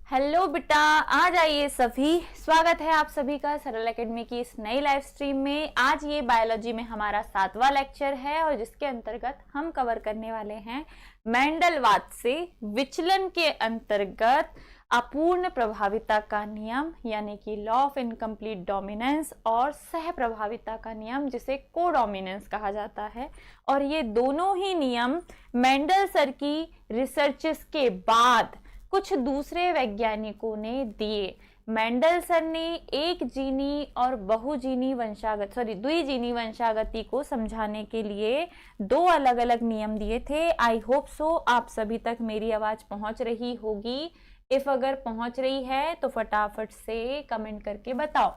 Hello बेटा, आ जाइए सभी। स्वागत है आप सभी का सरल एकेडमी की इस नई लाइव स्ट्रीम में। आज ये बायोलॉजी में हमारा 7वां लेक्चर है और जिसके अंतर्गत हम कवर करने वाले हैं मेंडलवाद से विचलन के अंतर्गत अपूर्ण प्रभाविता का नियम यानी कि लॉ ऑफ इनकम्प्लीट डोमिनेंस और सह प्रभाविता का नियम जिसे कोडोमिनेंस कहा जाता है। और ये दोनों ही नियम मेंडल सर की रिसर्चेस के बाद कुछ दूसरे वैज्ञानिकों ने दिए। मेंडल सर ने एक जीनी और बहुजीनी द्विजीनी वंशागति को समझाने के लिए दो अलग अलग नियम दिए थे। आई होप सो आप सभी तक मेरी आवाज पहुंच रही होगी। इफ अगर पहुंच रही है तो फटाफट से कमेंट करके बताओ।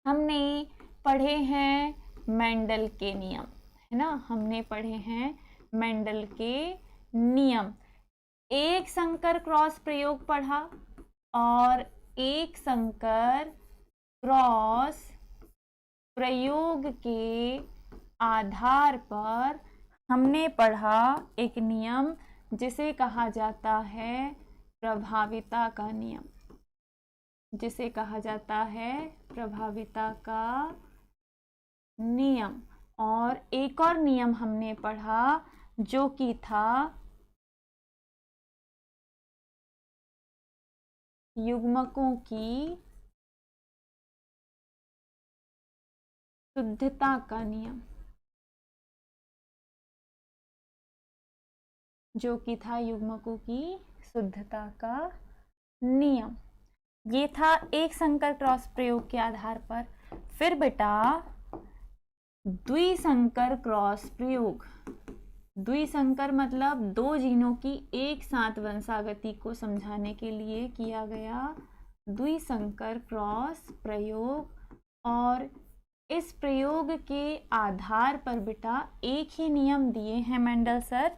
हमने पढ़े हैं मेंडल के नियम, है ना। हमने पढ़े हैं मेंडल के नियम। एक संकर क्रॉस प्रयोग पढ़ा और एक संकर क्रॉस प्रयोग के आधार पर हमने पढ़ा एक नियम जिसे कहा जाता है प्रभाविता का नियम, जिसे कहा जाता है प्रभाविता का नियम। और एक और नियम हमने पढ़ा जो कि था युग्मकों की शुद्धता का नियम, जो कि था युग्मकों की शुद्धता का नियम। ये था एक संकर क्रॉस प्रयोग के आधार पर। फिर बेटा द्विसंकर क्रॉस प्रयोग। द्विसंकर मतलब दो जीनों की एक साथ वंशागति को समझाने के लिए किया गया द्विसंकर क्रॉस प्रयोग। और इस प्रयोग के आधार पर बेटा एक ही नियम दिए हैं मेंडल सर,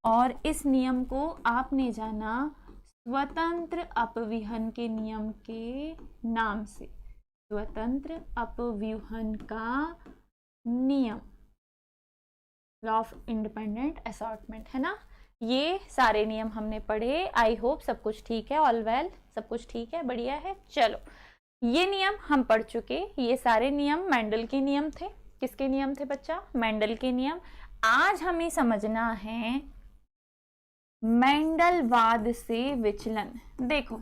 और इस नियम को आपने जाना स्वतंत्र अपव्यूहन के नियम के नाम से। स्वतंत्र अपव्यूहन का नियम, लॉ ऑफ इंडिपेंडेंट असॉर्टमेंट, है ना। ये सारे नियम हमने पढ़े। आई होप सब कुछ ठीक है, ऑल वेल, सब कुछ ठीक है, बढ़िया है। चलो, ये नियम हम पढ़ चुके। ये सारे नियम मेंडल के नियम थे। किसके नियम थे बच्चा? मेंडल के नियम। आज हमें समझना है मेंडलवाद से विचलन। देखो,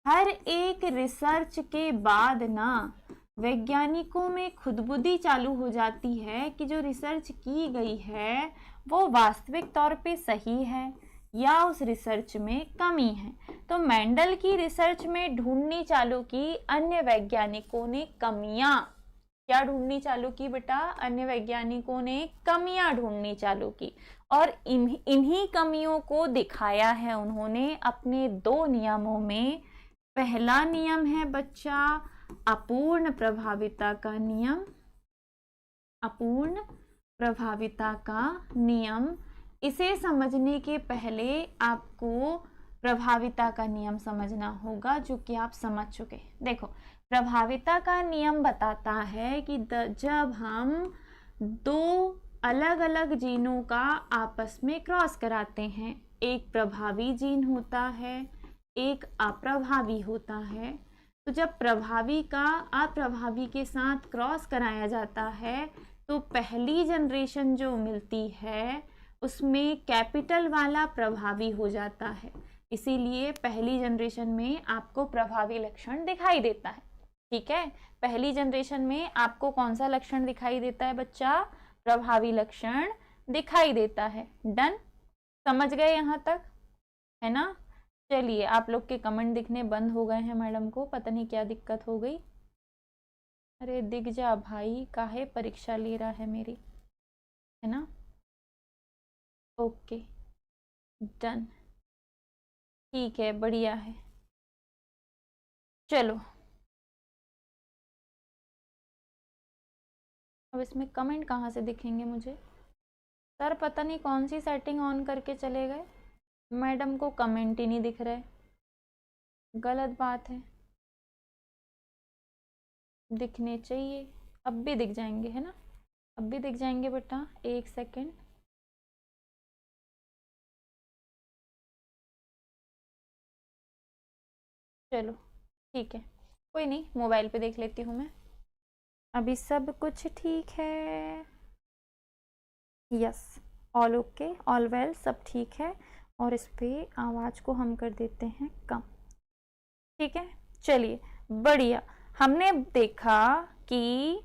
हर एक रिसर्च के बाद ना वैज्ञानिकों में खुदबुदी चालू हो जाती है कि जो रिसर्च की गई है वो वास्तविक तौर पे सही है या उस रिसर्च में कमी है। तो मेंडल की रिसर्च में ढूंढनी चालू की अन्य वैज्ञानिकों ने कमियां। क्या ढूंढनी चालू की बेटा? अन्य वैज्ञानिकों ने कमियां ढूंढनी चालू की और इन्हीं कमियों को दिखाया है उन्होंने अपने दो नियमों में। पहला नियम है बच्चा अपूर्ण प्रभाविता का नियम। अपूर्ण प्रभाविता का नियम। इसे समझने के पहले आपको प्रभाविता का नियम समझना होगा, जो कि आप समझ चुके। देखो, प्रभाविता का नियम बताता है कि जब हम दो अलग अलग जीनों का आपस में क्रॉस कराते हैं, एक प्रभावी जीन होता है, एक अप्रभावी होता है। तो जब प्रभावी का अप्रभावी के साथ क्रॉस कराया जाता है तो पहली जनरेशन जो मिलती है उसमें कैपिटल वाला प्रभावी हो जाता है। इसीलिए पहली जनरेशन में आपको प्रभावी लक्षण दिखाई देता है। ठीक है, पहली जनरेशन में आपको कौन सा लक्षण दिखाई देता है बच्चा? प्रभावी लक्षण दिखाई देता है। डन, समझ गए यहाँ तक, है ना। चलिए, आप लोग के कमेंट दिखने बंद हो गए हैं। मैडम को पता नहीं क्या दिक्कत हो गई। अरे दिख जा भाई, काहे परीक्षा ले रहा है मेरी, है ना। ओके, डन, ठीक है, बढ़िया है। चलो, अब इसमें कमेंट कहाँ से दिखेंगे मुझे? सर पता नहीं कौन सी सेटिंग ऑन करके चले गए, मैडम को कमेंट ही नहीं दिख रहे। गलत बात है, दिखने चाहिए। अब भी दिख जाएंगे, है ना, अब भी दिख जाएंगे बेटा। एक सेकेंड, चलो ठीक है, कोई नहीं, मोबाइल पे देख लेती हूँ मैं। अभी सब कुछ ठीक है, yes, all okay, all well, सब ठीक है। और इस पे आवाज़ को हम कर देते हैं कम, ठीक है। चलिए, बढ़िया। हमने देखा कि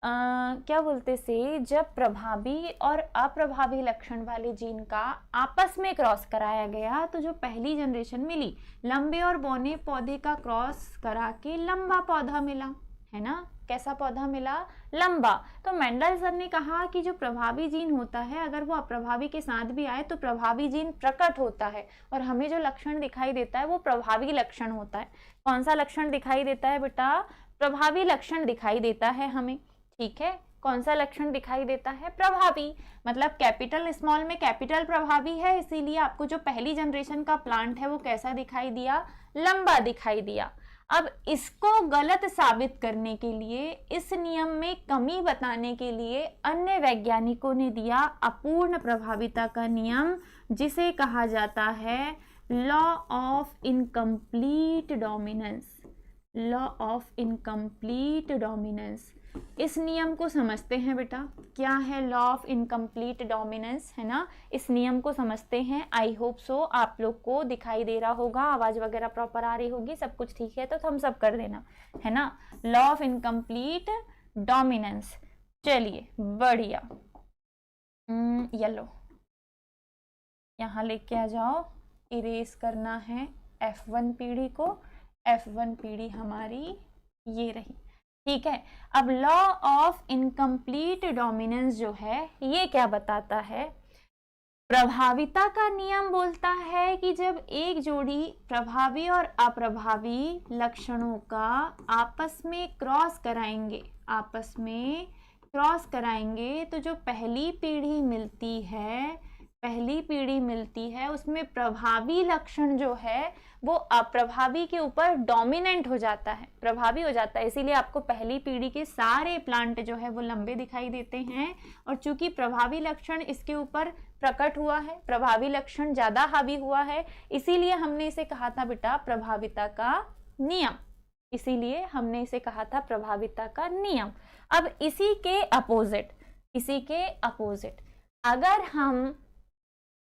क्या बोलते से जब प्रभावी और अप्रभावी लक्षण वाले जीन का आपस में क्रॉस कराया गया तो जो पहली जनरेशन मिली, लंबे और बौने पौधे का क्रॉस करा के लंबा पौधा मिला, है ना। कैसा पौधा मिला? लंबा। तो मेंडल सर ने कहा कि जो प्रभावी जीन होता है अगर वो अप्रभावी के साथ भी आए तो प्रभावी जीन प्रकट होता है और हमें जो लक्षण दिखाई देता है वो प्रभावी लक्षण होता है। कौन सा लक्षण दिखाई देता है बेटा? प्रभावी लक्षण दिखाई देता है हमें, ठीक है। कौन सा लक्षण दिखाई देता है? प्रभावी। मतलब कैपिटल स्मॉल में कैपिटल प्रभावी है, इसीलिए आपको जो पहली जनरेशन का प्लांट है वो कैसा दिखाई दिया? लंबा दिखाई दिया। अब इसको गलत साबित करने के लिए, इस नियम में कमी बताने के लिए अन्य वैज्ञानिकों ने दिया अपूर्ण प्रभाविता का नियम, जिसे कहा जाता है law of incomplete dominance. Law of incomplete dominance. इस नियम को समझते हैं बेटा, क्या है लॉ ऑफ इनकम्प्लीट डोमिनेंस, है ना। इस नियम को समझते हैं। आई होप सो आप लोग को दिखाई दे रहा होगा, आवाज वगैरह प्रॉपर आ रही होगी, सब कुछ ठीक है तो थम्स अप कर देना, है ना। Law of incomplete dominance. चलिए बढ़िया, येलो यहाँ लेके आ जाओ, इरेज करना है F1 पीढ़ी को। F1 पीढ़ी हमारी ये रही, ठीक है। अब लॉ ऑफ इनकम्प्लीट डोमिनेंस जो है ये क्या बताता है? प्रभाविता का नियम बोलता है कि जब एक जोड़ी प्रभावी और अप्रभावी लक्षणों का आपस में क्रॉस कराएंगे, आपस में क्रॉस कराएंगे तो जो पहली पीढ़ी मिलती है, पहली पीढ़ी मिलती है उसमें प्रभावी लक्षण जो है वो अप्रभावी के ऊपर डोमिनेंट हो जाता है, प्रभावी हो जाता है। इसीलिए आपको पहली पीढ़ी के सारे प्लांट जो है वो लंबे दिखाई देते हैं। और चूंकि प्रभावी लक्षण इसके ऊपर प्रकट हुआ है, प्रभावी लक्षण ज्यादा हावी हुआ है, इसीलिए हमने इसे कहा था बेटा प्रभाविता का नियम। इसीलिए हमने इसे कहा था प्रभाविता का नियम। अब इसी के अपोजिट, इसी के अपोजिट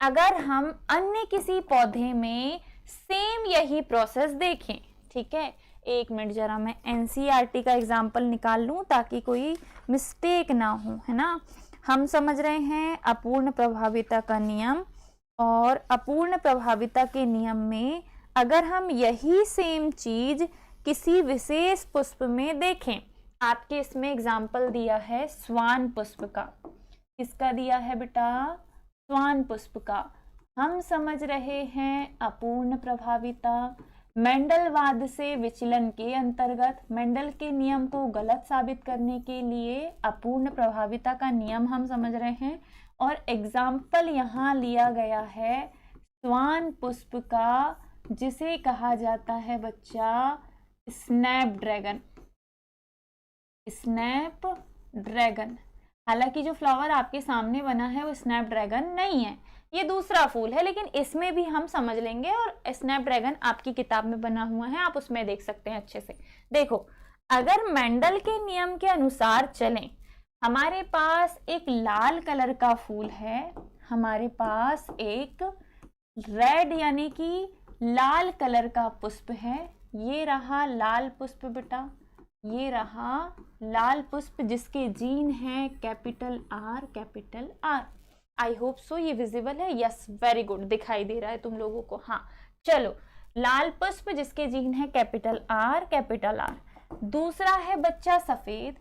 अगर हम अन्य किसी पौधे में सेम यही प्रोसेस देखें, ठीक है। एक मिनट जरा मैं एनसीईआरटी का एग्जाम्पल निकाल लूं ताकि कोई मिस्टेक ना हो, है ना। हम समझ रहे हैं अपूर्ण प्रभाविता का नियम, और अपूर्ण प्रभाविता के नियम में अगर हम यही सेम चीज किसी विशेष पुष्प में देखें, आपके इसमें एग्जाम्पल दिया है स्वान पुष्प का। किसका दिया है बेटा? स्वान पुष्प का। हम समझ रहे हैं अपूर्ण प्रभाविता। मेंडलवाद से विचलन के अंतर्गत मेंडल के नियम को गलत साबित करने के लिए अपूर्ण प्रभाविता का नियम हम समझ रहे हैं। और एग्जाम्पल यहाँ लिया गया है स्वान पुष्प का, जिसे कहा जाता है बच्चा स्नैपड्रैगन। स्नैपड्रैगन। हालांकि जो फ्लावर आपके सामने बना है वो स्नैपड्रैगन नहीं है, ये दूसरा फूल है, लेकिन इसमें भी हम समझ लेंगे। और स्नैपड्रैगन आपकी किताब में बना हुआ है, आप उसमें देख सकते हैं अच्छे से। देखो, अगर मेंडल के नियम के अनुसार चलें, हमारे पास एक लाल कलर का फूल है, हमारे पास एक रेड यानी कि लाल कलर का पुष्प है। ये रहा लाल पुष्प बेटा, ये रहा लाल पुष्प जिसके जीन है capital R, capital are. I hope so ये विजिबल है, यस वेरी गुड, दिखाई दे रहा है तुम लोगों को। हाँ चलो, लाल पुष्प जिसके जीन है कैपिटल आर, कैपिटल आर। दूसरा है बच्चा सफेद।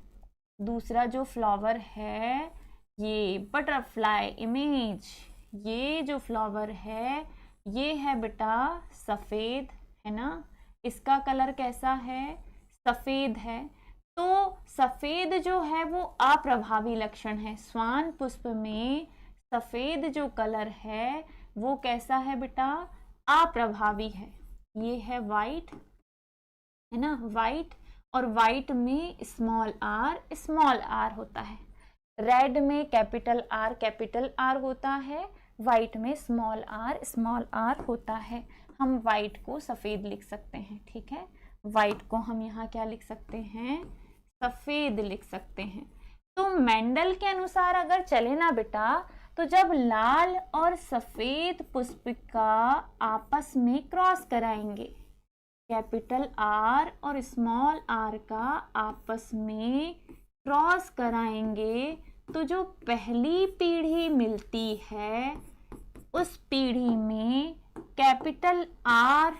दूसरा जो फ्लावर है ये बटरफ्लाई इमेज, ये जो फ्लावर है ये है बेटा सफेद, है ना। इसका कलर कैसा है? सफेद है। तो सफेद जो है वो अप्रभावी लक्षण है। स्वान पुष्प में सफेद जो कलर है वो कैसा है बेटा? अप्रभावी है। ये है वाइट, है ना, वाइट। और वाइट में स्मॉल आर होता है। रेड में कैपिटल आर होता है। वाइट में स्मॉल आर होता है। हम वाइट को सफ़ेद लिख सकते हैं, ठीक है। वाइट को हम यहाँ क्या लिख सकते हैं, सफ़ेद लिख सकते हैं। तो मेंडल के अनुसार अगर चले ना बेटा, तो जब लाल और सफ़ेद पुष्पिका आपस में क्रॉस कराएंगे, कैपिटल आर और स्मॉल आर का आपस में क्रॉस कराएंगे, तो जो पहली पीढ़ी मिलती है उस पीढ़ी में कैपिटल आर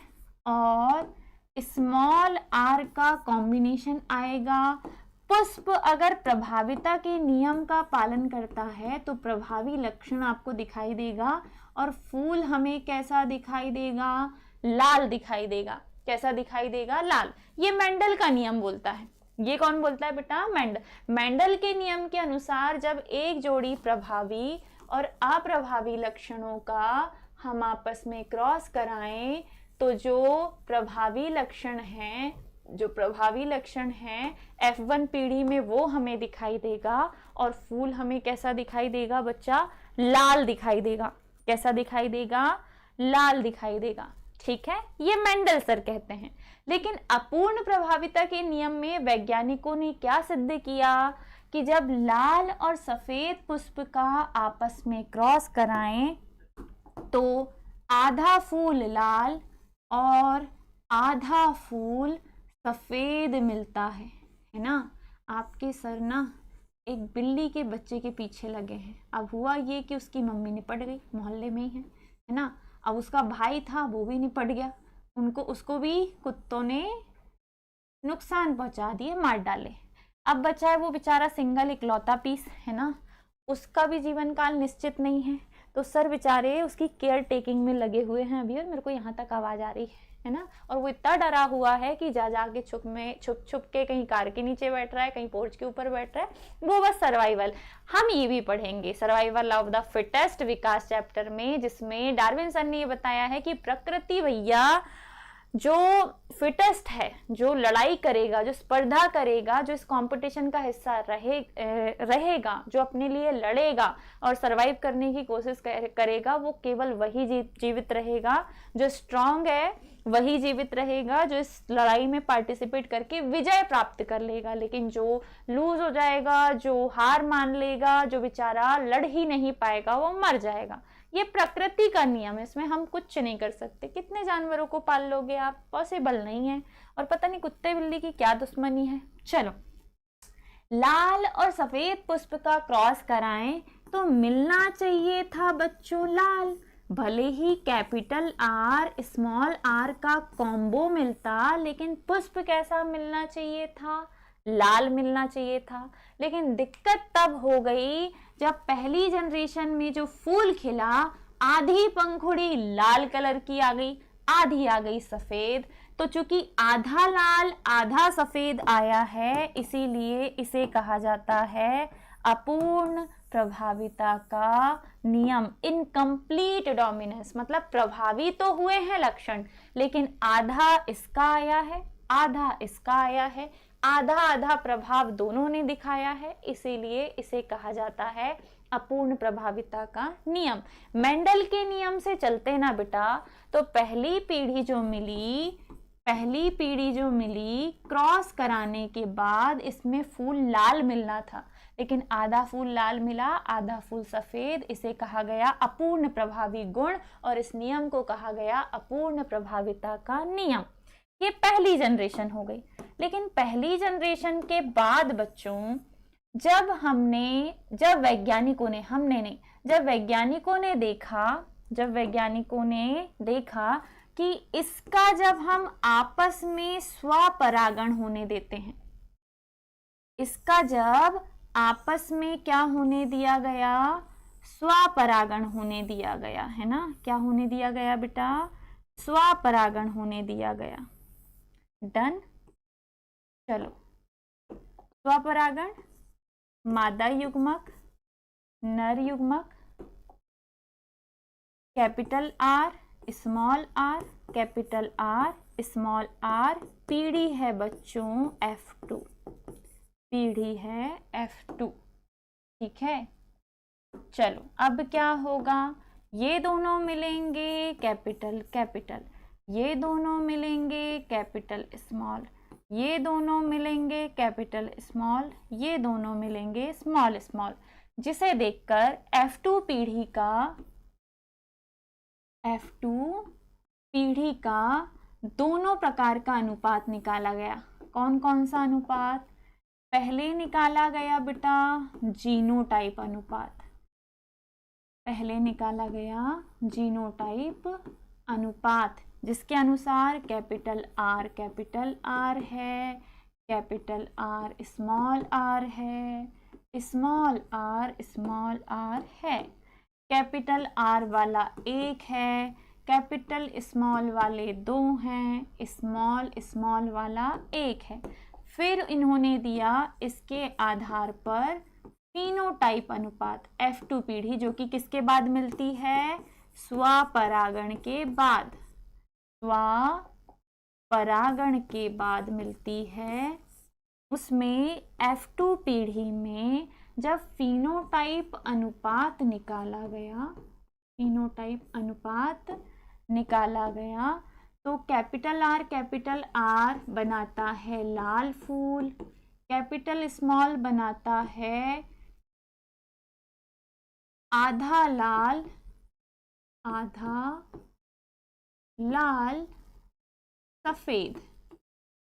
और स्मॉल आर का कॉम्बिनेशन आएगा। पुष्प अगर प्रभाविता के नियम का पालन करता है तो प्रभावी लक्षण आपको दिखाई देगा, और फूल हमें कैसा दिखाई देगा, लाल दिखाई देगा। कैसा दिखाई देगा, लाल। ये मेंडल का नियम बोलता है। ये कौन बोलता है बेटा, मेंडल के नियम के अनुसार जब एक जोड़ी प्रभावी और अप्रभावी लक्षणों का हम आपस में क्रॉस कराएं, तो जो प्रभावी लक्षण हैं F1 पीढ़ी में वो हमें दिखाई देगा, और फूल हमें कैसा दिखाई देगा बच्चा, लाल दिखाई देगा। कैसा दिखाई देगा, लाल दिखाई देगा, ठीक है। ये मेंडल सर कहते हैं। लेकिन अपूर्ण प्रभाविता के नियम में वैज्ञानिकों ने क्या सिद्ध किया कि जब लाल और सफेद पुष्प का आपस में क्रॉस कराएं तो आधा फूल लाल और आधा फूल सफेद मिलता है ना। आपके सर ना एक बिल्ली के बच्चे के पीछे लगे हैं। अब हुआ ये कि उसकी मम्मी निपट गई, मोहल्ले में ही है ना। अब उसका भाई था, वो भी निपट गया, उसको भी कुत्तों ने नुकसान पहुंचा दिए, मार डाले। अब बचा है वो बेचारा सिंगल इकलौता पीस, है ना। उसका भी जीवन काल निश्चित नहीं है, तो सर बेचारे उसकी केयर टेकिंग में लगे हुए हैं अभी। और मेरे को यहाँ तक आवाज आ रही है ना। और वो इतना डरा हुआ है कि जा के छुप के कहीं कार के नीचे बैठ रहा है, कहीं पोर्च के ऊपर बैठ रहा है। वो बस सर्वाइवल। हम ये भी पढ़ेंगे survival of the fittest Vikas chapter में, जिसमें डार्विन सर ने ये बताया है कि प्रकृति भैया जो फिटेस्ट है, जो लड़ाई करेगा, जो स्पर्धा करेगा, जो इस कंपटीशन का हिस्सा रहेगा, जो अपने लिए लड़ेगा और सरवाइव करने की कोशिश करेगा, वो केवल वही जीवित रहेगा। जो स्ट्रांग है वही जीवित रहेगा, जो इस लड़ाई में पार्टिसिपेट करके विजय प्राप्त कर लेगा। लेकिन जो लूज हो जाएगा, जो हार मान लेगा, जो बेचारा लड़ ही नहीं पाएगा, वो मर जाएगा। ये प्रकृति का नियम है, इसमें हम कुछ नहीं कर सकते। कितने जानवरों को पाल लोगे आप, पॉसिबल नहीं है। और पता नहीं कुत्ते बिल्ली की क्या दुश्मनी है। चलो, लाल और सफेद पुष्प का क्रॉस कराएं तो मिलना चाहिए था बच्चों लाल। भले ही कैपिटल आर स्मॉल आर का कॉम्बो मिलता, लेकिन पुष्प कैसा मिलना चाहिए था, लाल मिलना चाहिए था। लेकिन दिक्कत तब हो गई जब पहली जनरेशन में जो फूल खिला, आधी पंखुड़ी लाल कलर की आ गई, आधी आ गई सफेद। तो चूंकि आधा लाल आधा सफेद आया है, इसीलिए इसे कहा जाता है अपूर्ण प्रभाविता का नियम, इनकम्प्लीट डोमिनेंस। मतलब प्रभावी तो हुए हैं लक्षण, लेकिन आधा इसका आया है, आधा इसका आया है, आधा आधा प्रभाव दोनों ने दिखाया है, इसीलिए इसे कहा जाता है अपूर्ण प्रभाविता का नियम। मेंडल के नियम से चलते ना बेटा, तो पहली पीढ़ी जो मिली क्रॉस कराने के बाद इसमें फूल लाल मिलना था, लेकिन आधा फूल लाल मिला, आधा फूल सफेद। इसे कहा गया अपूर्ण प्रभावी गुण, और इस नियम को कहा गया अपूर्ण प्रभाविता का नियम। ये पहली जनरेशन हो गई। लेकिन पहली जनरेशन के बाद बच्चों, जब वैज्ञानिकों ने देखा कि इसका जब हम आपस में स्वपरागण होने देते हैं, इसका जब आपस में क्या होने दिया गया, स्वपरागण होने दिया गया, है ना। क्या होने दिया गया बेटा, स्वपरागण होने दिया गया। डन। चलो, स्वपरागण, मादा युग्मक, नर युग्मक, capital R small R, capital R small R. पीढ़ी है बच्चों F2, पीढ़ी है F2, ठीक है। चलो, अब क्या होगा, ये दोनों मिलेंगे कैपिटल कैपिटल, ये दोनों मिलेंगे कैपिटल स्मॉल, ये दोनों मिलेंगे कैपिटल स्मॉल, ये दोनों मिलेंगे स्मॉल स्मॉल, जिसे देखकर F2 पीढ़ी का दोनों प्रकार का अनुपात निकाला गया। कौन कौन सा अनुपात? पहले निकाला गया बेटा जीनोटाइप अनुपात, पहले निकाला गया जीनोटाइप अनुपात, जिसके अनुसार कैपिटल R है, कैपिटल R स्मॉल r है, स्मॉल r है, कैपिटल R वाला 1 है, कैपिटल स्मॉल वाले 2 हैं, स्मॉल वाला 1 है। फिर इन्होंने दिया इसके आधार पर फिनोटाइप अनुपात F2 पीढ़ी, जो कि किसके बाद मिलती है? स्वपरागण के बाद, स्वपरागण के बाद मिलती है। उसमें F2 पीढ़ी में जब फिनोटाइप अनुपात निकाला गया तो कैपिटल R बनाता है लाल फूल, कैपिटल स्मॉल बनाता है आधा लाल सफेद,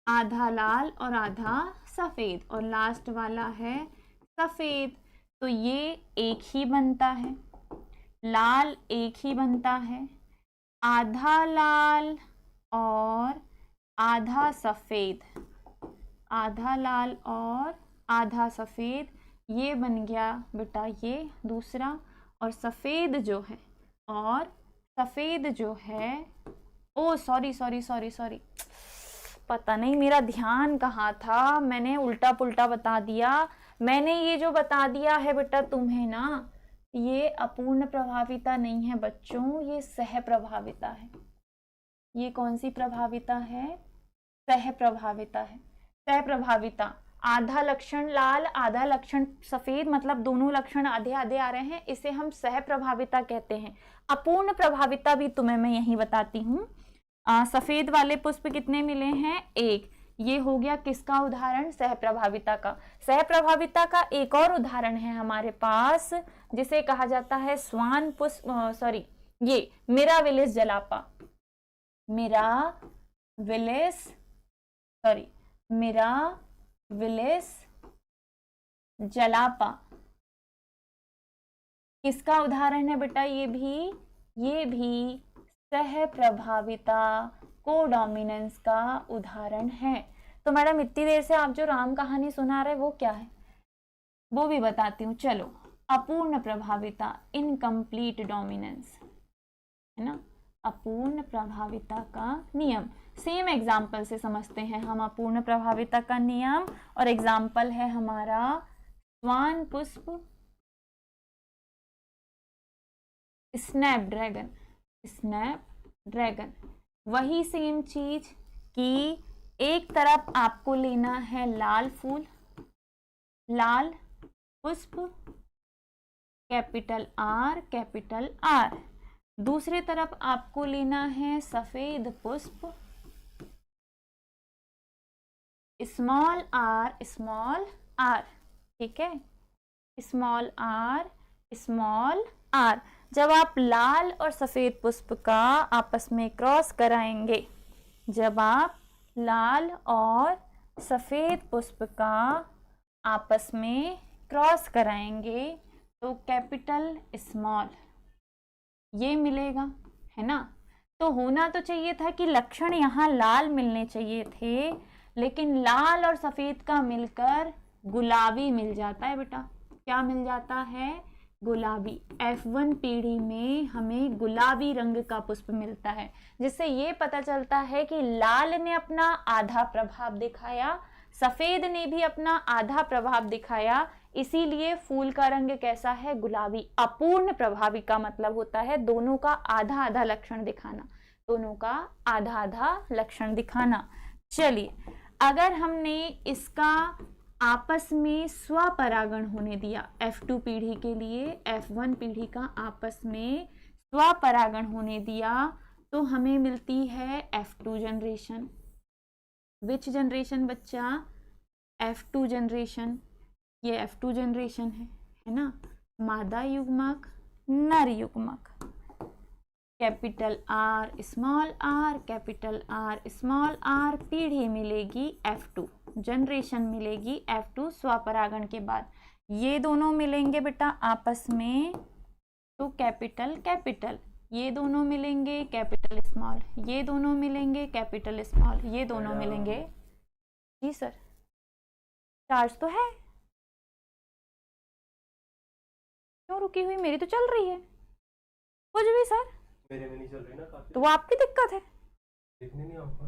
आधा लाल और आधा सफेद, और लास्ट वाला है सफेद। तो ये एक ही बनता है, लाल एक ही बनता है, आधा लाल और आधा सफेद, आधा लाल और आधा सफेद, ये बन गया बेटा ये दूसरा। और सफेद जो है ओ सॉरी, पता नहीं मेरा ध्यान कहाँ था, मैंने उल्टा पुल्टा बता दिया। मैंने ये जो बता दिया है बेटा तुम्हें ना, ये अपूर्ण प्रभाविता नहीं है बच्चों, ये सह प्रभाविता है। ये कौन सी प्रभाविता है? सह प्रभाविता है। सह प्रभाविता, आधा लक्षण लाल आधा लक्षण सफेद, मतलब दोनों लक्षण आधे आधे आ रहे हैं, इसे हम सह प्रभाविता कहते हैं। अपूर्ण प्रभाविता भी तुम्हें मैं यही बताती हूँ। सफेद वाले पुष्प कितने मिले हैं? 1। ये हो गया किसका उदाहरण? सह प्रभाविता का। सह प्रभाविता का एक और उदाहरण है हमारे पास, जिसे कहा जाता है स्वान पुष्प, ये मिराविलिस जलापा, मिराविलिस जलापा किसका उदाहरण है बेटा? ये भी सह प्रभाविता कोडोमिनेंस का उदाहरण है। तो मैडम इतनी देर से आप जो राम कहानी सुना रहे वो क्या है वो भी बताती हूँ। चलो, अपूर्ण प्रभाविता, इनकम्प्लीट डोमिनेंस, है ना, अपूर्ण प्रभाविता का नियम। सेम एग्जाम्पल से समझते हैं हम अपूर्ण प्रभाविता का नियम, और एग्जाम्पल है हमारा स्वान पुष्प, स्नैपड्रैगन। वही सेम चीज कि एक तरफ आपको लेना है लाल फूल, लाल पुष्प कैपिटल R, दूसरे तरफ आपको लेना है सफेद पुष्प स्मॉल r, ठीक है, स्मॉल r। जब आप लाल और सफेद पुष्प का आपस में क्रॉस कराएंगे, जब आप लाल और सफेद पुष्प का आपस में क्रॉस कराएंगे तो कैपिटल स्मॉल ये मिलेगा, है ना। तो होना तो चाहिए था कि लक्षण यहाँ लाल मिलने चाहिए थे, लेकिन लाल और सफेद का मिलकर गुलाबी मिल जाता है बेटा। क्या मिल जाता है? गुलाबी। F1 पीढ़ी में हमें गुलाबी रंग का पुष्प मिलता है, जिससे ये पता चलता है कि लाल ने अपना आधा प्रभाव दिखाया, सफेद ने भी अपना आधा प्रभाव दिखाया, इसीलिए फूल का रंग कैसा है? गुलाबी। अपूर्ण प्रभावी का मतलब होता है दोनों का आधा आधा लक्षण दिखाना, दोनों का आधा आधा लक्षण दिखाना। चलिए, अगर हमने इसका आपस में स्वपरागण होने दिया F2 पीढ़ी के लिए, F1 पीढ़ी का आपस में स्वपरागण होने दिया तो हमें मिलती है F2 जनरेशन। विच जनरेशन बच्चा? F2 generation. ये F2 जनरेशन है ना। मादा युग्मक, नर युग्मक, capital R small r, capital R small r, पीढ़ी मिलेगी F2, जनरेशन मिलेगी F2 स्वपरागण के बाद। ये दोनों मिलेंगे बेटा आपस में तो कैपिटल कैपिटल, ये दोनों मिलेंगे कैपिटल स्मॉल, ये दोनों मिलेंगे कैपिटल स्मॉल, ये दोनों मिलेंगे। जी सर, चार्ज तो है, क्यों रुकी हुई? मेरी तो चल रही है कुछ भी सर। मेरे में नहीं चल रही ना काफी। तो वो आपकी दिक्कत है, दिखने नहीं आपको।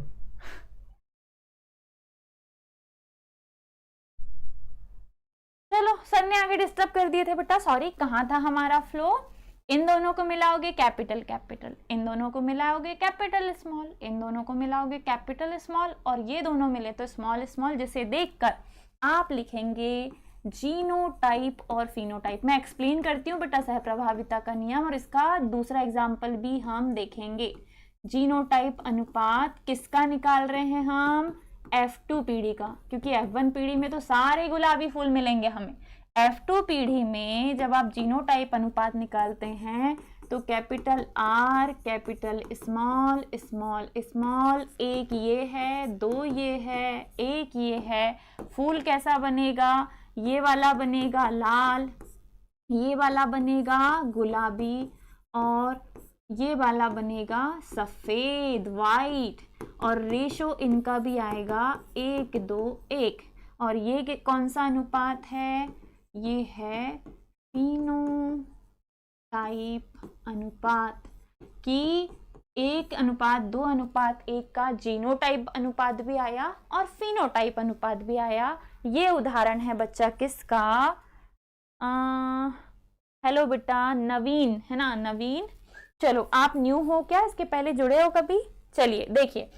चलो सर ने आगे डिस्टर्ब कर दिए थे बेटा, सॉरी। कहाँ था हमारा फ्लो? इन दोनों को मिलाओगे कैपिटल कैपिटल, इन दोनों को मिलाओगे कैपिटल स्मॉल, इन दोनों को मिलाओगे कैपिटल स्मॉल, और ये दोनों मिले तो स्मॉल स्मॉल, जिसे देखकर आप लिखेंगे जीनोटाइप और फिनोटाइप। मैं एक्सप्लेन करती हूँ बेटा सहप्रभाविता का नियम, और इसका दूसरा एग्जाम्पल भी हम देखेंगे। जीनोटाइप अनुपात किसका निकाल रहे हैं हम? F2 पीढ़ी का, क्योंकि F1 पीढ़ी में तो सारे गुलाबी फूल मिलेंगे हमें। F2 पीढ़ी में जब आप जीनोटाइप अनुपात निकालते हैं तो capital R, capital small small small, एक ये है, दो ये है, एक ये है। फूल कैसा बनेगा? ये वाला बनेगा लाल, ये वाला बनेगा गुलाबी, और ये वाला बनेगा सफेद वाइट, और रेशो इनका भी आएगा 1:2:1। और ये कौन सा अनुपात है? ये है फिनोटाइप अनुपात, कि 1:2:1 का जीनोटाइप अनुपात भी आया और फिनोटाइप अनुपात भी आया। ये उदाहरण है बच्चा किसका? हेलो बेटा नवीन, है ना, नवीन। चलो आप न्यू हो क्या? इसके पहले जुड़े हो कभी? चलिए देखिए,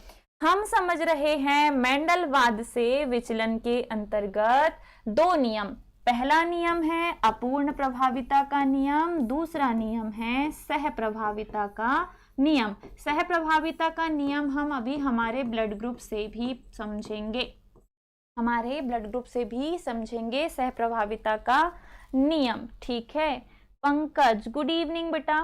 हम समझ रहे हैं मेंडलवाद से विचलन के अंतर्गत दो नियम। पहला नियम है अपूर्ण प्रभाविता का नियम, दूसरा नियम है सहप्रभाविता का नियम। सहप्रभाविता का नियम हम अभी हमारे ब्लड ग्रुप से भी समझेंगे, हमारे ब्लड ग्रुप से भी समझेंगे सहप्रभाविता का नियम, ठीक है। पंकज, गुड इवनिंग बेटा।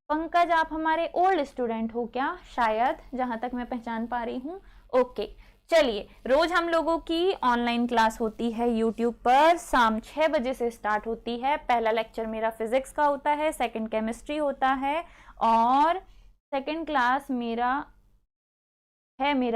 पंकज आप हमारे ओल्ड स्टूडेंट हो क्या? शायद, जहां तक मैं पहचान पा रही हूँ। ओके, चलिए रोज हम लोगों की ऑनलाइन क्लास होती है यूट्यूब पर, शाम 6 बजे से स्टार्ट होती है। पहला लेक्चर मेरा फिजिक्स का होता है, सेकंड केमिस्ट्री होता है, और सेकंड क्लास मेरा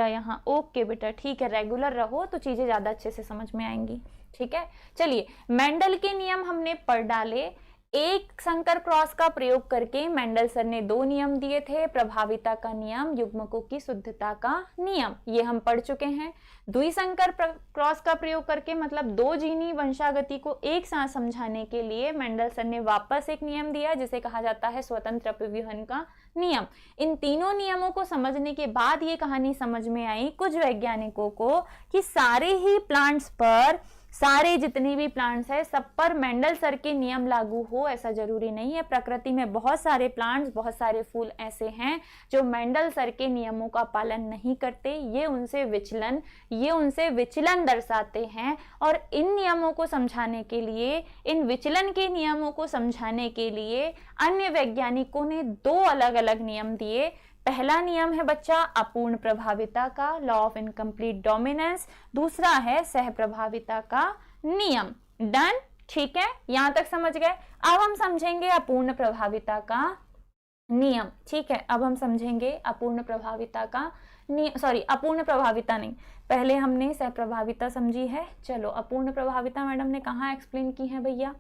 यहाँ। ओके बेटा, ठीक है, रेगुलर रहो तो चीजें ज्यादा अच्छे से समझ में आएंगी, ठीक है। चलिए, मेंडल के नियम हमने पढ़ डाले। एक संकर क्रॉस का प्रयोग करके मेंडल सर ने दो नियम दिए थे, प्रभाविता का नियम, युग्मकों की शुद्धता का नियम, ये हम पढ़ चुके हैं। द्विसंकर क्रॉस का प्रयोग करके, मतलब दो जीनी वंशागति को एक साथ समझाने के लिए मेंडल सर ने वापस एक नियम दिया जिसे कहा जाता है स्वतंत्र अपव्यूहन का नियम। इन तीनों नियमों को समझने के बाद ये कहानी समझ में आई कुछ वैज्ञानिकों को कि सारे ही प्लांट्स पर, सारे जितने भी प्लांट्स है सब पर मेंडल सर के नियम लागू हो ऐसा जरूरी नहीं है। प्रकृति में बहुत सारे प्लांट्स, बहुत सारे फूल ऐसे हैं जो मेंडल सर के नियमों का पालन नहीं करते। ये उनसे विचलन दर्शाते हैं, और इन नियमों को समझाने के लिए, इन विचलन के नियमों को समझाने के लिए अन्य वैज्ञानिकों ने दो अलग अलग नियम दिए। पहला नियम है बच्चा अपूर्ण प्रभाविता का, लॉ ऑफ इनकम्प्लीट डोमिनेंस। दूसरा है सहप्रभाविता का नियम। डन, ठीक है, यहां तक समझ गए। अब हम समझेंगे अपूर्ण प्रभाविता का नियम, ठीक है। अब हम समझेंगे अपूर्ण प्रभाविता का सॉरी, अपूर्ण प्रभाविता नहीं, पहले हमने सहप्रभाविता समझी है। चलो, अपूर्ण प्रभाविता मैडम ने कहाँ एक्सप्लेन की है भैया?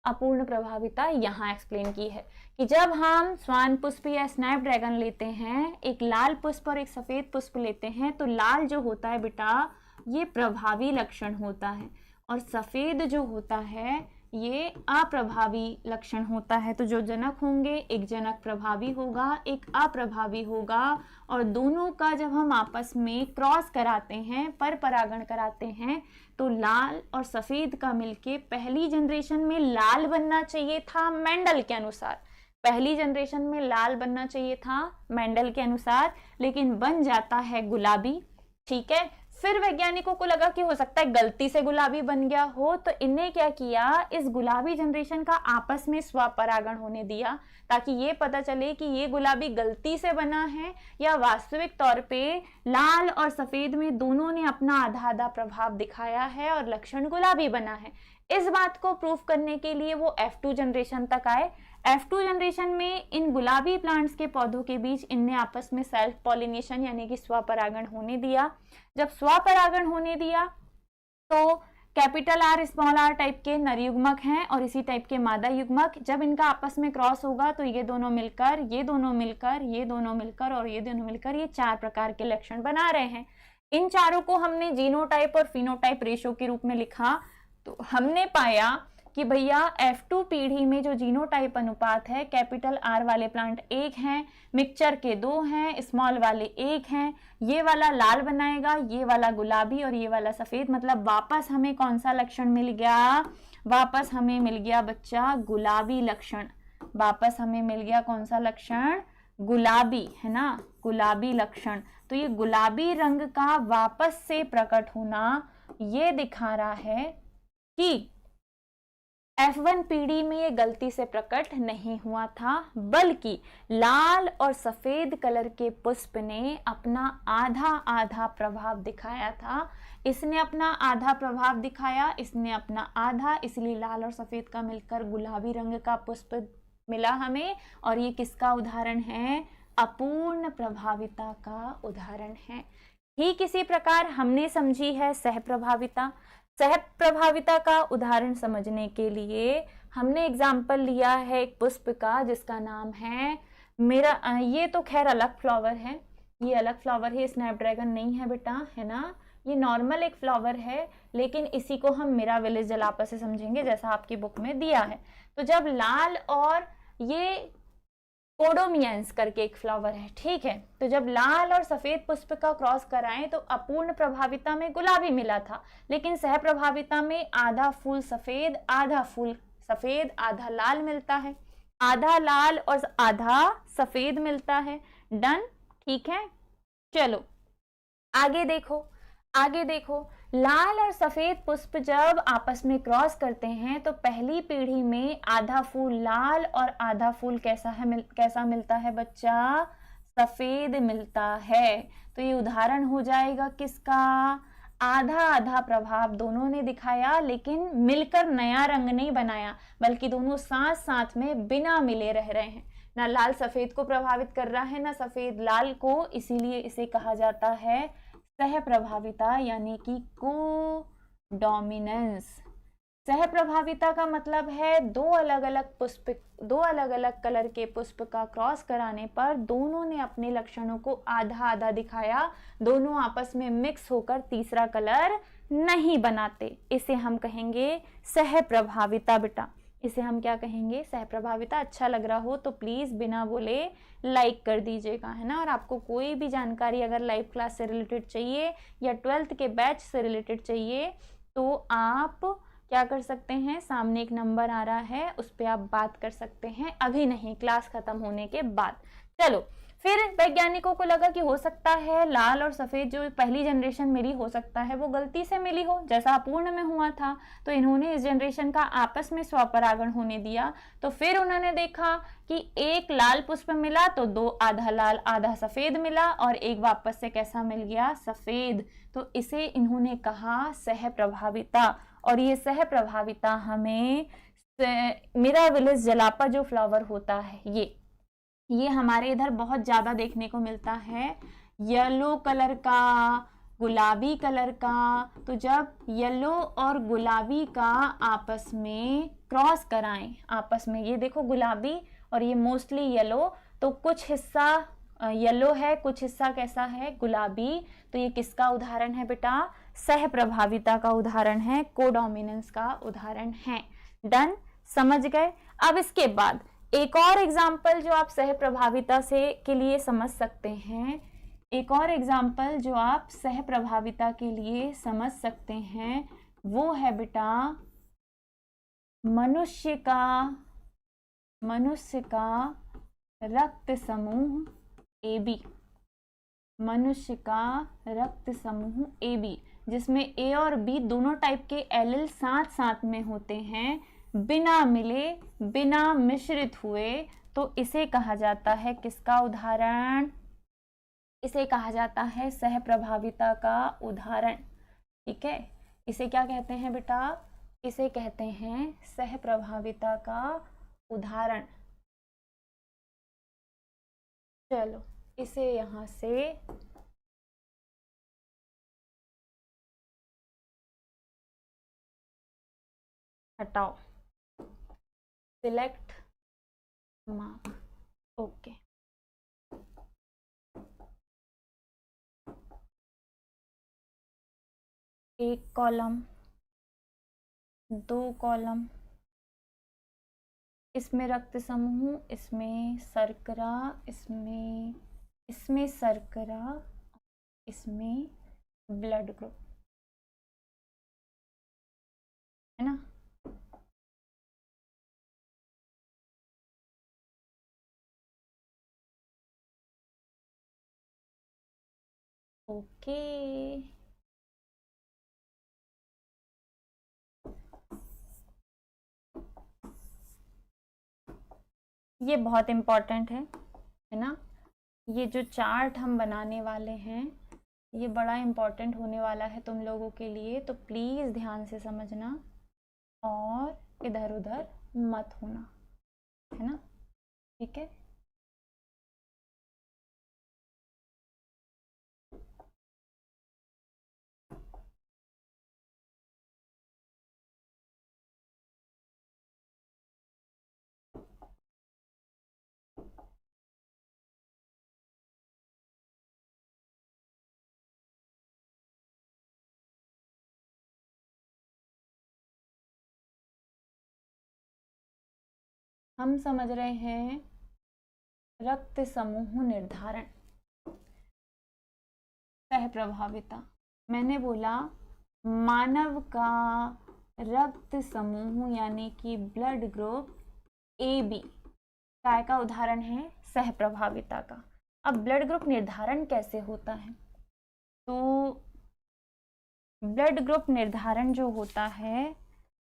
अपूर्ण प्रभाविता यहाँ एक्सप्लेन की है कि जब हम स्वान पुष्प या स्नैप ड्रैगन लेते हैं, एक लाल पुष्प और एक सफेद पुष्प लेते हैं, तो लाल जो होता है बेटा ये प्रभावी लक्षण होता है, और सफेद जो होता है ये अप्रभावी लक्षण होता है। तो जो जनक होंगे, एक जनक प्रभावी होगा, एक अप्रभावी होगा, और दोनों का जब हम आपस में क्रॉस कराते हैं, पर परागण कराते हैं, तो लाल और सफेद का मिलके पहली जनरेशन में लाल बनना चाहिए था मेंडल के अनुसार, पहली जनरेशन में लाल बनना चाहिए था मेंडल के अनुसार, लेकिन बन जाता है गुलाबी। ठीक है, फिर वैज्ञानिकों को लगा कि हो सकता है गलती से गुलाबी बन गया हो, तो इनने क्या किया, इस गुलाबी जनरेशन का आपस में स्वपरागण होने दिया, ताकि ये पता चले कि ये गुलाबी गलती से बना है या वास्तविक तौर पे लाल और सफेद में दोनों ने अपना आधा आधा प्रभाव दिखाया है और लक्षण गुलाबी बना है। इस बात को प्रूव करने के लिए वो F2 जनरेशन तक आए। F2 जनरेशन में इन गुलाबी प्लांट्स के पौधों के बीच इनने आपस में सेल्फ पॉलिनेशन यानी कि स्वपरागण होने दिया। जब स्वपरागण होने दिया तो capital R small r type के नर युग्मक हैं और इसी टाइप के मादा युग्मक, जब इनका आपस में क्रॉस होगा तो ये दोनों मिलकर, ये दोनों मिलकर, ये दोनों मिलकर और ये दोनों मिलकर ये 4 प्रकार के लक्षण बना रहे हैं। इन चारों को हमने जीनोटाइप और फिनोटाइप रेशो के रूप में लिखा, तो हमने पाया कि भैया F2 पीढ़ी में जो जीनोटाइप अनुपात है, कैपिटल R वाले प्लांट 1 हैं, मिक्सचर के 2 हैं, स्मॉल वाले 1 हैं। ये वाला लाल बनाएगा, ये वाला गुलाबी और ये वाला सफेद, मतलब वापस हमें कौन सा लक्षण मिल गया, वापस हमें मिल गया बच्चा गुलाबी लक्षण। वापस हमें मिल गया कौन सा लक्षण, गुलाबी, है ना, गुलाबी लक्षण। तो ये गुलाबी रंग का वापस से प्रकट होना ये दिखा रहा है कि F1 पीढ़ी में ये गलती से प्रकट नहीं हुआ था, बल्कि लाल और सफेद कलर के पुष्प ने अपना आधा आधा प्रभाव दिखाया था। इसने अपना आधा प्रभाव दिखाया, इसने अपना आधा, इसलिए लाल और सफेद का मिलकर गुलाबी रंग का पुष्प मिला हमें। और ये किसका उदाहरण है, अपूर्ण प्रभाविता का उदाहरण है। ठीक इसी प्रकार हमने समझी है सहप्रभाविता। सहप्रभाविता का उदाहरण समझने के लिए हमने एग्जाम्पल लिया है एक पुष्प का जिसका नाम है मेरा, ये तो खैर अलग फ्लावर है, ये अलग फ्लावर है, स्नैपड्रैगन नहीं है बेटा, है ना, ये नॉर्मल एक फ्लावर है, लेकिन इसी को हम मेरा विलेज जलापा से समझेंगे जैसा आपकी बुक में दिया है। तो जब लाल और ये कोडोमियंस करके एक फ्लावर है, ठीक है, तो जब लाल और सफेद पुष्प का क्रॉस कराएं तो अपूर्ण प्रभाविता में गुलाबी मिला था, लेकिन सह प्रभाविता में आधा फूल सफेद, आधा फूल सफेद, आधा लाल मिलता है, आधा लाल और आधा सफेद मिलता है। डन, ठीक है। चलो आगे देखो, आगे देखो, लाल और सफेद पुष्प जब आपस में क्रॉस करते हैं तो पहली पीढ़ी में आधा फूल लाल और आधा फूल कैसा मिलता है बच्चा, सफेद मिलता है। तो ये उदाहरण हो जाएगा किसका, आधा आधा प्रभाव दोनों ने दिखाया, लेकिन मिलकर नया रंग नहीं बनाया, बल्कि दोनों साथ साथ में बिना मिले रह रहे हैं। ना लाल सफेद को प्रभावित कर रहा है, ना सफेद लाल को, इसीलिए इसे कहा जाता है सह प्रभाविता यानी कि को डोमिनेंस। सह प्रभाविता का मतलब है दो अलग अलग कलर के पुष्प का क्रॉस कराने पर दोनों ने अपने लक्षणों को आधा आधा दिखाया, दोनों आपस में मिक्स होकर तीसरा कलर नहीं बनाते। इसे हम कहेंगे सह प्रभाविता बेटा, इसे हम क्या कहेंगे, सह प्रभाविता। अच्छा लग रहा हो तो प्लीज बिना बोले लाइक कर दीजिएगा, है ना। और आपको कोई भी जानकारी अगर लाइव क्लास से रिलेटेड चाहिए या 12th के बैच से रिलेटेड चाहिए तो आप क्या कर सकते हैं, सामने एक नंबर आ रहा है, उस पर आप बात कर सकते हैं, अभी नहीं, क्लास खत्म होने के बाद। चलो फिर वैज्ञानिकों को लगा कि हो सकता है लाल और सफेद जो पहली जनरेशन मिली, हो सकता है वो गलती से मिली हो, जैसा अपूर्ण में हुआ था। तो इन्होंने इस जनरेशन का आपस में स्वपरागण होने दिया। तो फिर उन्होंने देखा कि एक लाल पुष्प मिला तो दो आधा लाल आधा सफेद मिला, और एक वापस से कैसा मिल गया, सफेद। तो इसे इन्होंने कहा सह प्रभाविता। और ये सह प्रभाविता हमें मेरा विलेज जलापा जो फ्लावर होता है ये हमारे इधर बहुत ज्यादा देखने को मिलता है, येलो कलर का, गुलाबी कलर का। तो जब येलो और गुलाबी का आपस में क्रॉस कराएं, आपस में, ये देखो गुलाबी और ये मोस्टली येलो, तो कुछ हिस्सा येलो है, कुछ हिस्सा कैसा है, गुलाबी। तो ये किसका उदाहरण है बेटा, सह प्रभाविता का उदाहरण है, कोडोमिनेंस का उदाहरण है। डन, समझ गए। अब इसके बाद एक और एग्जाम्पल जो आप सह प्रभाविता से के लिए समझ सकते हैं, एक और एग्जाम्पल जो आप सह प्रभाविता के लिए समझ सकते हैं वो है बेटा मनुष्य का मनुष्य का रक्त समूह AB, मनुष्य का रक्त समूह AB, जिसमें A और B दोनों टाइप के एलिल साथ साथ में होते हैं, बिना मिले बिना मिश्रित हुए, तो इसे कहा जाता है किसका उदाहरण? इसे कहा जाता है सहप्रभाविता का उदाहरण। ठीक है, इसे क्या कहते हैं बेटा? इसे कहते हैं सहप्रभाविता का उदाहरण। चलो इसे यहां से हटाओ, सिलेक्ट मार्क, ओके। एक कॉलम, दो कॉलम, इसमें रक्त समूह, इसमें शर्करा, इसमें शर्करा, इसमें ब्लड ग्रुप, है ना? ओके, ये बहुत इम्पोर्टेंट है ना? ये जो चार्ट हम बनाने वाले हैं ये बड़ा इम्पोर्टेंट होने वाला है तुम लोगों के लिए, तो प्लीज़ ध्यान से समझना और इधर उधर मत होना, है ना? ठीक है, हम समझ रहे हैं रक्त समूह निर्धारण, सहप्रभाविता। मैंने बोला मानव का रक्त समूह यानी कि ब्लड ग्रुप AB काय का उदाहरण है? सहप्रभाविता का। अब ब्लड ग्रुप निर्धारण कैसे होता है? तो ब्लड ग्रुप निर्धारण जो होता है,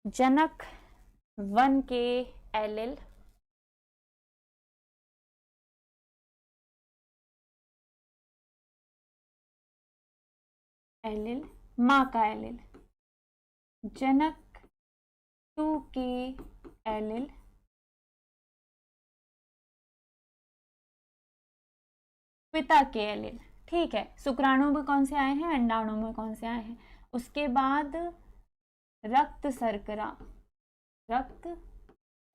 जनक 1 के एलिल माँ का एलिल, जनक 2 के एलिल पिता के एलिल। ठीक है, शुक्राणु में कौन से आए हैं, अंडाणु में कौन से आए हैं। उसके बाद रक्त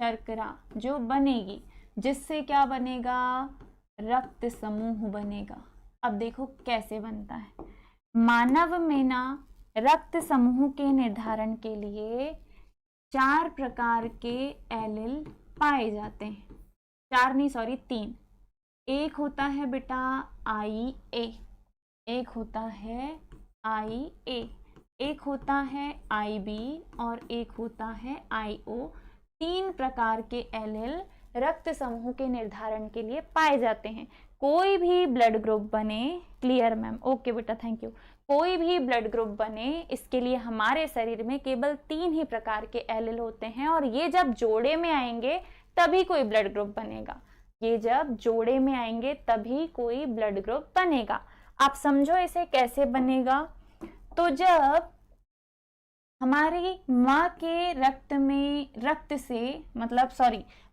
शर्करा जो बनेगी, जिससे क्या बनेगा? रक्त समूह बनेगा। अब देखो कैसे बनता है। मानव में ना रक्त समूह के निर्धारण के लिए 4 प्रकार के एलिल पाए जाते हैं। 4 नहीं, सॉरी 3। एक होता है बेटा IA, एक होता है IA, एक होता है IB और एक होता है IO। 3 प्रकार के एलिल रक्त समूह के निर्धारण के लिए पाए जाते हैं। कोई भी ब्लड ग्रुप बने, क्लियर मैम, ओके बेटा, थैंक यू। कोई भी ब्लड ग्रुप बने, इसके लिए हमारे शरीर में केवल 3 ही प्रकार के एलिल होते हैं, और ये जब जोड़े में आएंगे तभी कोई ब्लड ग्रुप बनेगा। ये जब जोड़े में आएंगे तभी कोई ब्लड ग्रुप बनेगा। आप समझो इसे कैसे बनेगा। तो जब हमारी माँ के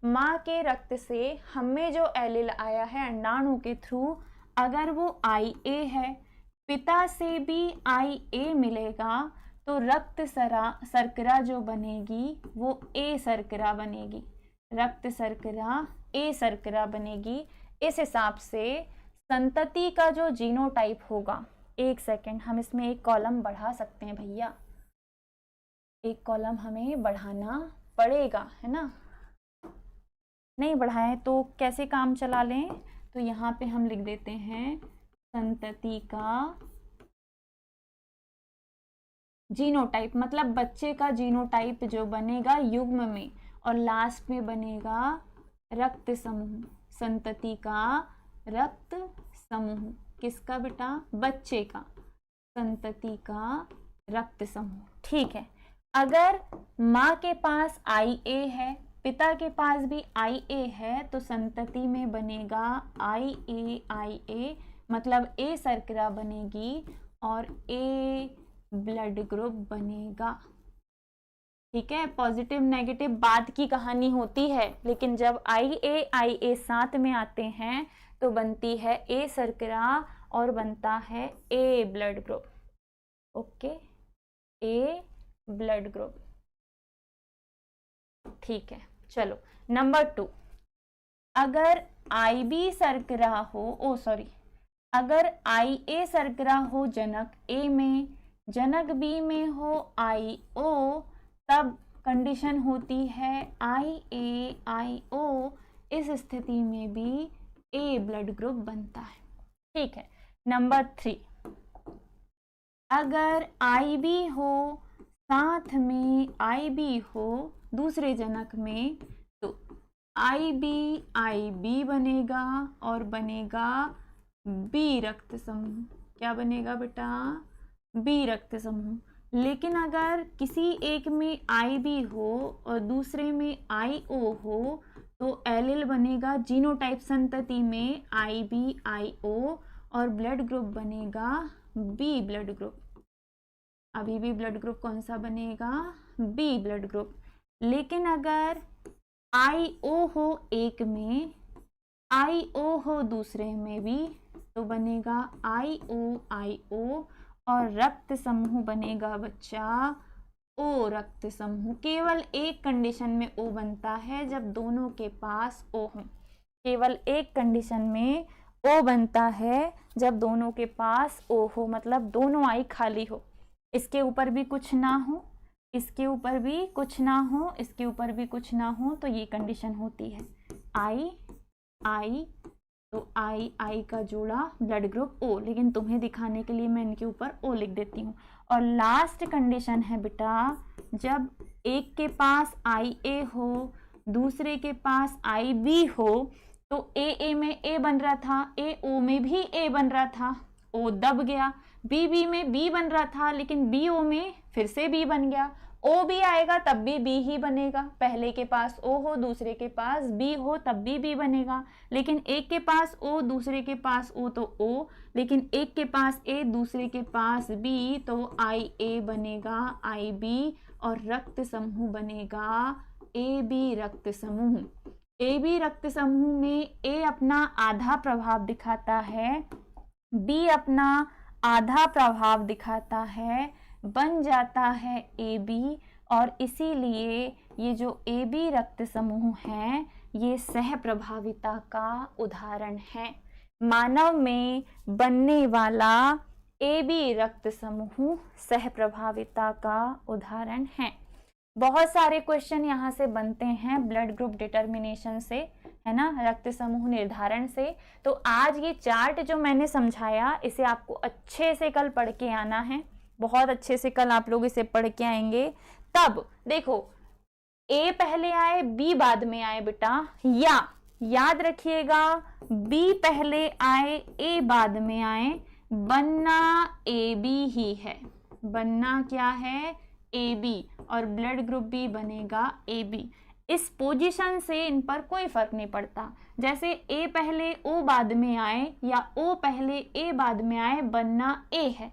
माँ के रक्त से हमें जो एलिल आया है अंडाणु के थ्रू, अगर वो IA है, पिता से भी IA मिलेगा, तो रक्त शर्करा जो बनेगी वो A शर्करा बनेगी, रक्त शर्करा A शर्करा बनेगी। इस हिसाब से संतति का जो जीनोटाइप होगा, एक सेकेंड, हम इसमें एक कॉलम बढ़ा सकते हैं भैया, एक कॉलम हमें बढ़ाना पड़ेगा, है ना? नहीं बढ़ाएं तो कैसे काम चला लें? तो यहाँ पे हम लिख देते हैं संतति का जीनोटाइप, मतलब बच्चे का जीनोटाइप जो बनेगा युग्म में, और लास्ट में बनेगा रक्त समूह, संतति का रक्त समूह, किसका बेटा, बच्चे का, संतति का रक्त समूह। ठीक है, अगर माँ के पास IA है, पिता के पास भी IA है, तो संतति में बनेगा IA, मतलब A शर्करा बनेगी और A ब्लड ग्रुप बनेगा। ठीक है, पॉजिटिव नेगेटिव बाद की कहानी होती है, लेकिन जब IA साथ में आते हैं तो बनती है A शर्करा और बनता है A blood group. Okay, A blood group. ठीक है, चलो नंबर 2, अगर IB शर्करा हो, अगर IA शर्करा हो जनक A में, जनक B में हो IO, तब कंडीशन होती है IAIO। इस स्थिति में भी A ब्लड ग्रुप बनता है। ठीक है, नंबर 3, अगर IB हो साथ में IB हो दूसरे जनक में, तो IB बनेगा और बनेगा B रक्त समूह। क्या बनेगा बेटा, B रक्त समूह। लेकिन अगर किसी एक में IB हो और दूसरे में IO हो, तो एलिल बनेगा जीनोटाइप संतति में IBIO और ब्लड ग्रुप बनेगा B ब्लड ग्रुप। अभी भी ब्लड ग्रुप कौन सा बनेगा, B ब्लड ग्रुप। लेकिन अगर IO हो एक में, IO हो दूसरे में भी, तो बनेगा IOIO और रक्त समूह बनेगा बच्चा O रक्त समूह। केवल एक कंडीशन में O बनता है, जब दोनों के पास O हो। केवल एक कंडीशन में O बनता है, जब दोनों के पास O हो, मतलब दोनों आई खाली हो, इसके ऊपर भी कुछ ना हो, इसके ऊपर भी कुछ ना हो, इसके ऊपर भी कुछ ना हो, तो ये कंडीशन होती है I, तो I का जोड़ा ब्लड ग्रुप O। लेकिन तुम्हें दिखाने के लिए मैं इनके ऊपर O लिख देती हूँ। और लास्ट कंडीशन है बेटा, जब एक के पास IA हो दूसरे के पास IB हो, तो AA में A बन रहा था, AO में भी A बन रहा था, O दब गया। BB में B बन रहा था, लेकिन BO में फिर से B बन गया। O भी आएगा तब भी B ही बनेगा। पहले के पास O हो दूसरे के पास B हो तब भी B बनेगा। लेकिन एक के पास O दूसरे के पास O तो O, लेकिन एक के पास A दूसरे के पास B, तो IA बनेगा IB और रक्त समूह बनेगा AB रक्त समूह। AB रक्त समूह में A अपना आधा प्रभाव दिखाता है, B अपना आधा प्रभाव दिखाता है, बन जाता है AB। और इसीलिए ये जो AB रक्त समूह है, ये सह प्रभाविता का उदाहरण है। मानव में बनने वाला AB रक्त समूह सह प्रभाविता का उदाहरण है। बहुत सारे क्वेश्चन यहाँ से बनते हैं ब्लड ग्रुप डिटर्मिनेशन से, है ना, रक्त समूह निर्धारण से। तो आज ये चार्ट जो मैंने समझाया, इसे आपको अच्छे से कल पढ़ के आना है, बहुत अच्छे से कल आप लोग इसे पढ़ के आएंगे। तब देखो A पहले आए B बाद में आए बेटा, या याद रखिएगा B पहले आए A बाद में आए, बनना AB ही है। बनना क्या है, AB, और ब्लड ग्रुप भी बनेगा AB। इस पोजीशन से इन पर कोई फर्क नहीं पड़ता। जैसे A पहले O बाद में आए या O पहले A बाद में आए, बनना A है।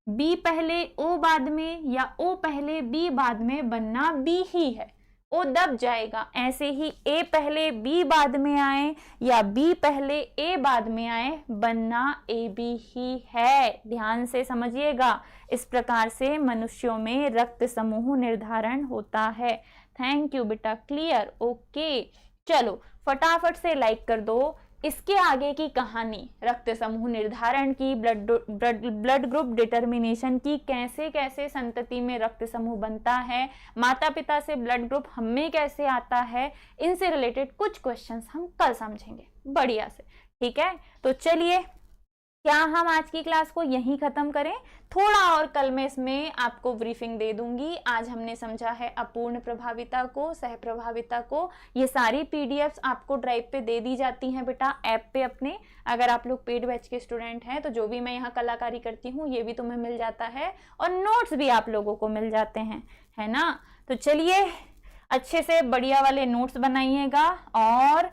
B पहले O बाद में या O पहले B बाद में, बनना B ही है। O दब जाएगा। ऐसे ही A पहले B बाद में आए या B पहले A बाद में आए, बनना AB ही है। ध्यान से समझिएगा। इस प्रकार से मनुष्यों में रक्त समूह निर्धारण होता है। थैंक यू बेटा, क्लियर, ओके। चलो फटाफट से लाइक कर दो। इसके आगे की कहानी रक्त समूह निर्धारण की, ब्लड ग्रुप डिटर्मिनेशन की, कैसे कैसे संतति में रक्त समूह बनता है, माता पिता से ब्लड ग्रुप हमें कैसे आता है, इनसे रिलेटेड कुछ क्वेश्चंस हम कल समझेंगे बढ़िया से। ठीक है, तो चलिए क्या हम आज की क्लास को यहीं खत्म करें? थोड़ा और कल मैं इसमें आपको ब्रीफिंग दे दूंगी। आज हमने समझा है अपूर्ण प्रभाविता को, सह प्रभाविता को। ये सारी पीडीएफ्स आपको ड्राइव पे दे दी जाती हैं बेटा, ऐप पे अपने। अगर आप लोग पेड बैच के स्टूडेंट हैं तो जो भी मैं यहाँ कलाकारी करती हूँ ये भी तुम्हें मिल जाता है, और नोट्स भी आप लोगों को मिल जाते हैं, है ना। तो चलिए अच्छे से बढ़िया वाले नोट्स बनाइएगा, और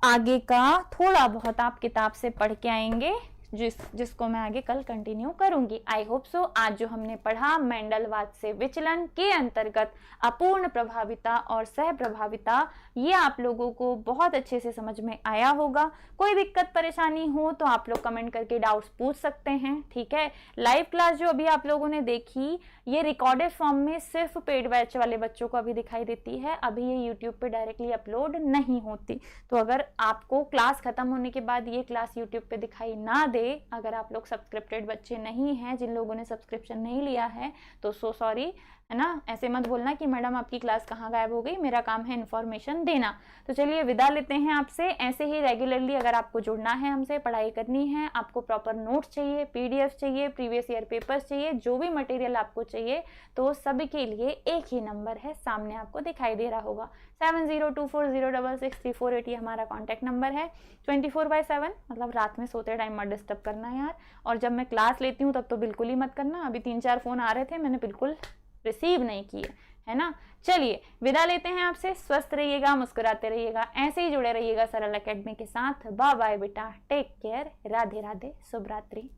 आगे का थोड़ा बहुत आप किताब से पढ़ के आएंगे, जिसको मैं आगे कल कंटिन्यू करूंगी। आई होप सो आज जो हमने पढ़ा मेंडलवाद से विचलन के अंतर्गत अपूर्ण प्रभाविता और सह प्रभाविता, ये आप लोगों को बहुत अच्छे से समझ में आया होगा। कोई दिक्कत परेशानी हो तो आप लोग कमेंट करके डाउट्स पूछ सकते हैं, ठीक है। लाइव क्लास जो अभी आप लोगों ने देखी ये रिकॉर्डेड फॉर्म में सिर्फ पेड बैच वाले बच्चों को अभी दिखाई देती है, अभी ये यूट्यूब पे डायरेक्टली अपलोड नहीं होती। तो अगर आपको क्लास खत्म होने के बाद ये क्लास यूट्यूब पे दिखाई ना दे, अगर आप लोग सब्सक्रिप्टेड बच्चे नहीं हैं, जिन लोगों ने सब्सक्रिप्शन नहीं लिया है, तो सो सॉरी, है ना। ऐसे मत बोलना कि मैडम आपकी क्लास कहाँ गायब हो गई, मेरा काम है इन्फॉर्मेशन देना। तो चलिए विदा लेते हैं आपसे। ऐसे ही रेगुलरली अगर आपको जुड़ना है हमसे, पढ़ाई करनी है, आपको प्रॉपर नोट्स चाहिए, पीडीएफ चाहिए, प्रीवियस ईयर पेपर्स चाहिए, जो भी मटेरियल आपको चाहिए, तो सभी के लिए एक ही नंबर है, सामने आपको दिखाई दे रहा होगा, 7024066348 ये हमारा कॉन्टैक्ट नंबर है। 24/7 मतलब रात में सोते टाइम मत डिस्टर्ब करना यार, और जब मैं क्लास लेती हूँ तब तो बिल्कुल ही मत करना। अभी 3-4 फोन आ रहे थे, मैंने बिल्कुल रिसीव नहीं किए, है ना। चलिए विदा लेते हैं आपसे। स्वस्थ रहिएगा, मुस्कुराते रहिएगा, ऐसे ही जुड़े रहिएगा सरल एकेडमी के साथ। बाय बाय बेटा, टेक केयर, राधे राधे, शुभ रात्रि।